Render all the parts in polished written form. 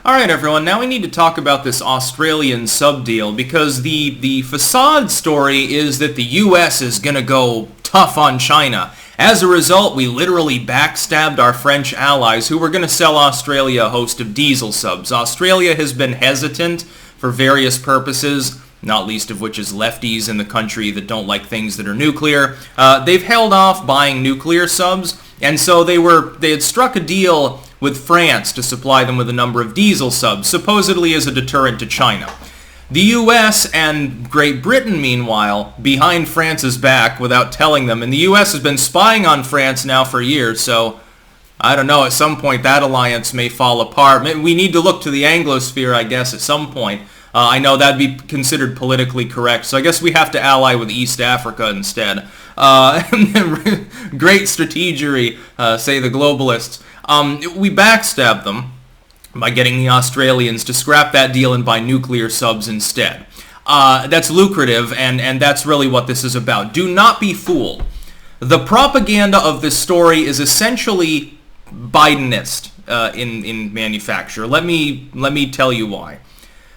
Alright everyone, now we need to talk about this Australian sub deal because the facade story is that the US is gonna go tough on China. As a result, we literally backstabbed our French allies who were gonna sell Australia a host of diesel subs. Australia has been hesitant for various purposes, not least of which is lefties in the country that don't like things that are nuclear. They've held off buying nuclear subs, and so they had struck a deal with France to supply them with a number of diesel subs, supposedly as a deterrent to China. The US and Great Britain, meanwhile, behind France's back without telling them, and the US has been spying on France now for years, so I don't know, at some point that alliance may fall apart. We need to look to the Anglosphere, I guess, at some point. I know that'd be considered politically correct, so I guess we have to ally with East Africa instead. Great strategery, say the globalists. We backstabbed them by getting the Australians to scrap that deal and buy nuclear subs instead. That's lucrative, and that's really what this is about. Do not be fooled. The propaganda of this story is essentially Bidenist in manufacture. Let me tell you why.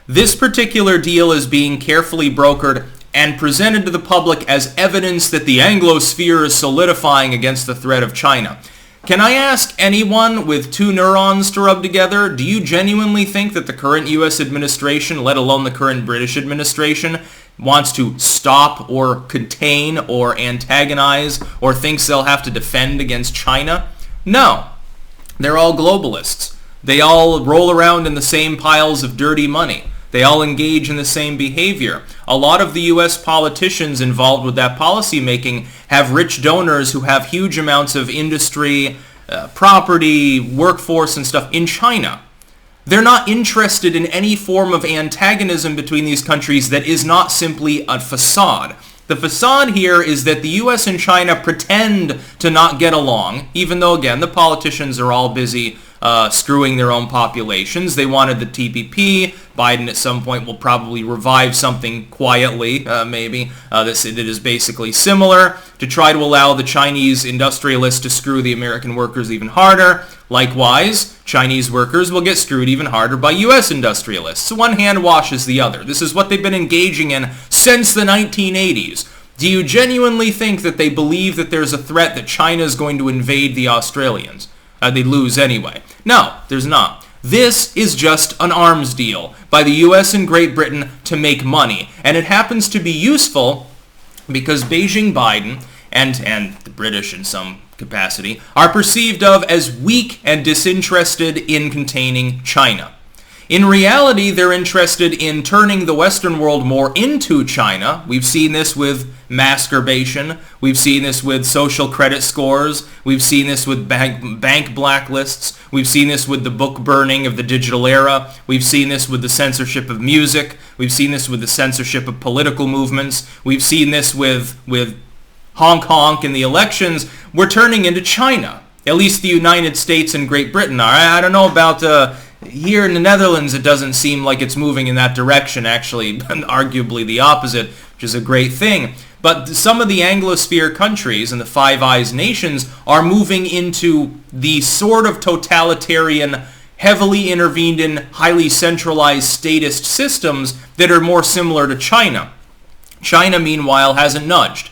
This particular deal is being carefully brokered and presented to the public as evidence that the Anglosphere is solidifying against the threat of China. Can I ask anyone with two neurons to rub together, do you genuinely think that the current US administration, let alone the current British administration, wants to stop or contain or antagonize or thinks they'll have to defend against China? No. They're all globalists. They all roll around in the same piles of dirty money. They all engage in the same behavior. A lot of the US politicians involved with that policy making have rich donors who have huge amounts of industry, property, workforce, and stuff in China. They're not interested in any form of antagonism between these countries that is not simply a facade. The facade here is that the US and China pretend to not get along, even though, again, the politicians are all busy screwing their own populations. They wanted the TPP. Biden at some point will probably revive something quietly, maybe, that is basically similar to try to allow the Chinese industrialists to screw the American workers even harder. Likewise, Chinese workers will get screwed even harder by US industrialists. One hand washes the other. This is what they've been engaging in since the 1980s. Do you genuinely think that they believe that there's a threat that China is going to invade the Australians? They'd lose anyway. No, there's not. This is just an arms deal by the US and Great Britain to make money. And it happens to be useful because Beijing Biden and the British in some capacity are perceived of as weak and disinterested in containing China. In reality, they're interested in turning the Western world more into China. We've seen this with masturbation. We've seen this with social credit scores. We've seen this with bank blacklists. We've seen this with the book burning of the digital era. We've seen this with the censorship of music. We've seen this with the censorship of political movements. We've seen this with honk honk in the elections. We're turning into China. At least the United States and Great Britain are. I don't know about here in the Netherlands, it doesn't seem like it's moving in that direction, actually, arguably the opposite, which is a great thing. But some of the Anglosphere countries and the Five Eyes nations are moving into the sort of totalitarian, heavily intervened in, highly centralized statist systems that are more similar to China. China, meanwhile, hasn't nudged.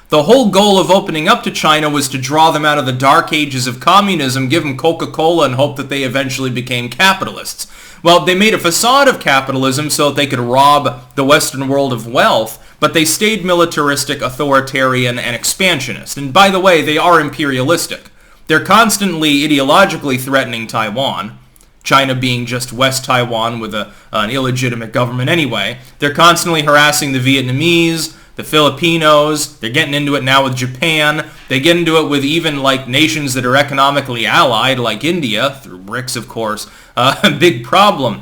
The whole goal of opening up to China was to draw them out of the dark ages of communism, give them Coca-Cola, and hope that they eventually became capitalists. Well, they made a facade of capitalism so that they could rob the Western world of wealth, but they stayed militaristic, authoritarian, and expansionist. And by the way, they are imperialistic. They're constantly ideologically threatening Taiwan, China being just West Taiwan with an illegitimate government anyway. They're constantly harassing the Vietnamese, the Filipinos. They're getting into it now with Japan. They get into it with even like nations that are economically allied, like India, through BRICS, of course. Big problem.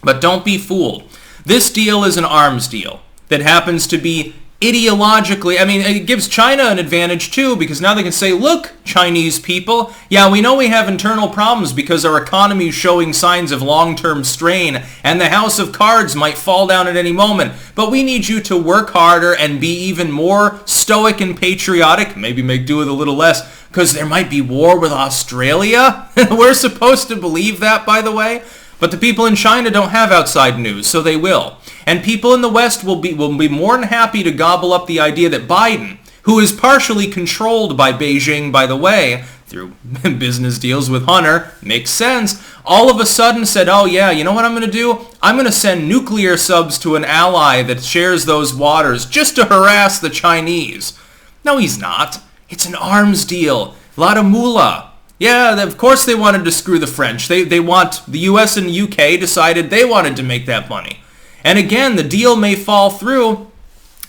But don't be fooled. This deal is an arms deal that happens to be ideologically, it gives China an advantage too, because now they can say, look, Chinese people, yeah, we know we have internal problems because our economy is showing signs of long-term strain, and the house of cards might fall down at any moment, but we need you to work harder and be even more stoic and patriotic, maybe make do with a little less, because there might be war with Australia. We're supposed to believe that, by the way. But the people in China don't have outside news, so they will. And people in the West will be more than happy to gobble up the idea that Biden, who is partially controlled by Beijing, by the way, through business deals with Hunter, makes sense, all of a sudden said, oh yeah, you know what I'm going to do? I'm going to send nuclear subs to an ally that shares those waters just to harass the Chinese. No, he's not. It's an arms deal. A lot of moolah. Yeah, of course they wanted to screw the French. They want, the US and UK decided they wanted to make that money. And again, the deal may fall through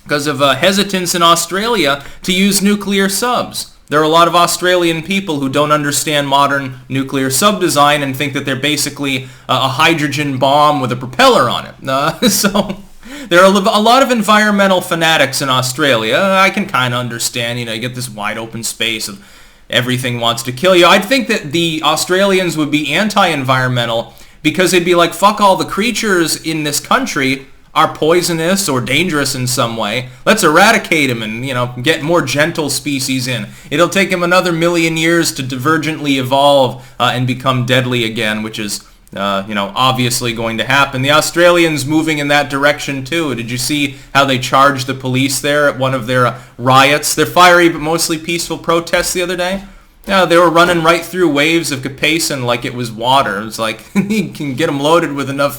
because of hesitance in Australia to use nuclear subs. There are a lot of Australian people who don't understand modern nuclear sub-design and think that they're basically a hydrogen bomb with a propeller on it. So there are a lot of environmental fanatics in Australia. I can kind of understand, you get this wide open space of everything wants to kill you. I'd think that the Australians would be anti-environmental because they'd be like, fuck, all the creatures in this country are poisonous or dangerous in some way. Let's eradicate them and, get more gentle species in. It'll take them another million years to divergently evolve and become deadly again, which is, obviously going to happen. The Australians moving in that direction too. Did you see how they charged the police there at one of their riots? Their fiery but mostly peaceful protests the other day? Yeah, they were running right through waves of capsaicin like it was water. It's like you can get them loaded with enough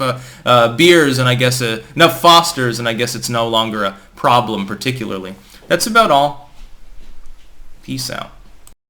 beers and I guess enough Fosters, and I guess it's no longer a problem particularly. That's about all. Peace out.